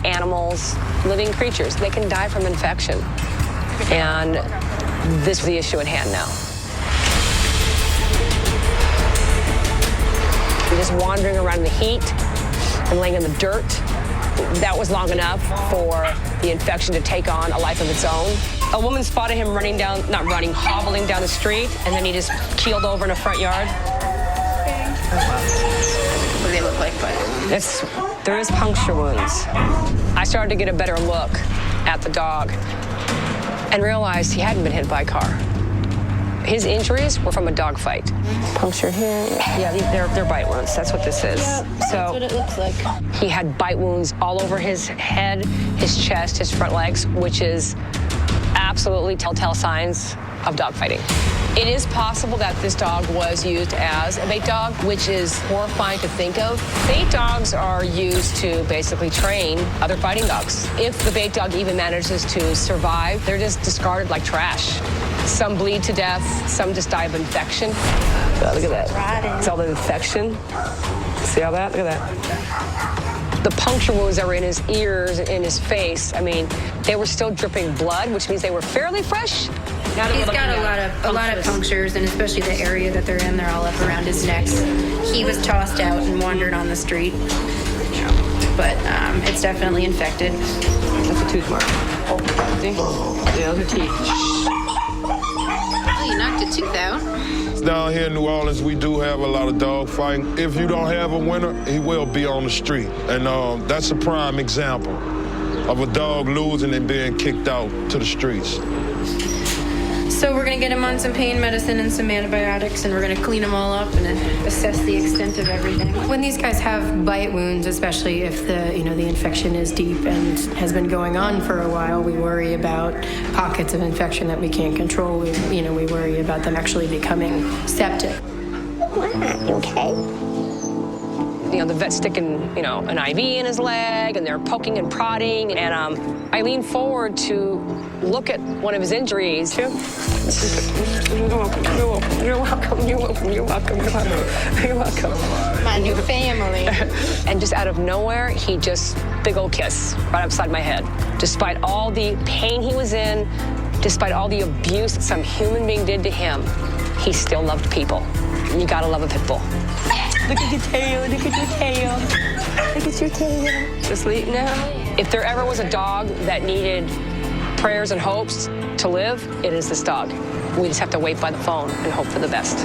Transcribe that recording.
Animals, living creatures, they can die from infection. And this is the issue at hand now. Just wandering around in the heat and laying in the dirt, that was long enough for the infection to take on a life of its own. A woman spotted him running down, not running, hobbling down the street, and then he just keeled over in a front yard. What do they look like? There is puncture wounds. I started to get a better look at the dog and realized he hadn't been hit by a car. His injuries were from a dog fight. Puncture here. Yeah, they're bite wounds. That's what this is. Yeah, that's what it looks like. He had bite wounds all over his head, his chest, his front legs, which is absolutely telltale signs of dog fighting. It is possible that this dog was used as a bait dog, which is horrifying to think of. Bait dogs are used to basically train other fighting dogs. If the bait dog even manages to survive, they're just discarded like trash. Some bleed to death, some just die of infection. Oh, look at that. It's all the infection. See all that? Look at that. The puncture wounds that were in his ears, in his face, I mean, they were still dripping blood, which means they were fairly fresh. He's got a lot of punctures, and especially the area that they're in, they're all up around his neck. He was tossed out and wandered on the street, but it's definitely infected. That's a tooth mark. Oh, see? Yeah, those are teeth. Oh, you knocked a tooth out. Down here in New Orleans, we do have a lot of dog fighting. If you don't have a winner, he will be on the street. And that's a prime example of a dog losing and being kicked out to the streets. So we're going to get him on some pain medicine and some antibiotics, and we're going to clean him all up and assess the extent of everything. When these guys have bite wounds, especially if the infection is deep and has been going on for a while, we worry about pockets of infection that we can't control. We worry about them actually becoming septic. You okay? The vet's sticking, an IV in his leg, and they're poking and prodding. And I leaned forward to look at one of his injuries. You're welcome. My new family. And just out of nowhere, he just, big old kiss right upside my head. Despite all the pain he was in, despite all the abuse that some human being did to him, he still loved people. You gotta love a pit bull. Look at your tail, look at your tail. Look at your tail. Asleep now. If there ever was a dog that needed prayers and hopes to live, it is this dog. We just have to wait by the phone and hope for the best.